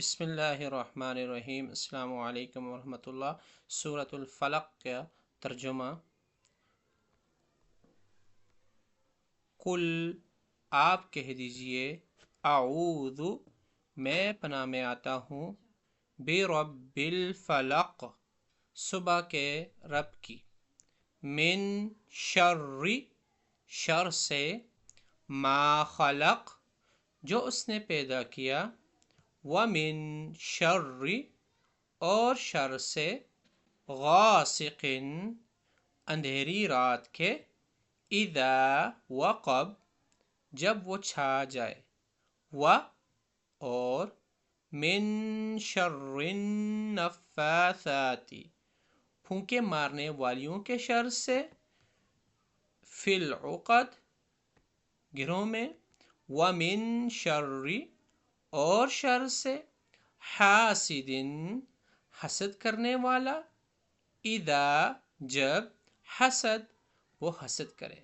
بسم اللہ الرحمن الرحیم۔ السلام علیکم ورحمۃ اللہ۔ سورۃ الفلق کا ترجمہ۔ قل آپ کہہ دیجئے، اعوذ میں پناہ میں آتا ہوں، برب الفلق صبح کے رب کی، من شر شر سے، ما خلق جو اس نے پیدا کیا، ومن شر اور شر سے، غاسق اندھیری رات کے، اذا وقب جب وہ چھا جائے، و اور من شر النفاثات پھونکے مارنے والیوں کے شر سے، فی العقد گرہوں میں، ومن شر اور شر سے، حاسد حسد کرنے والا، اذا جب حسد وہ حسد کرے۔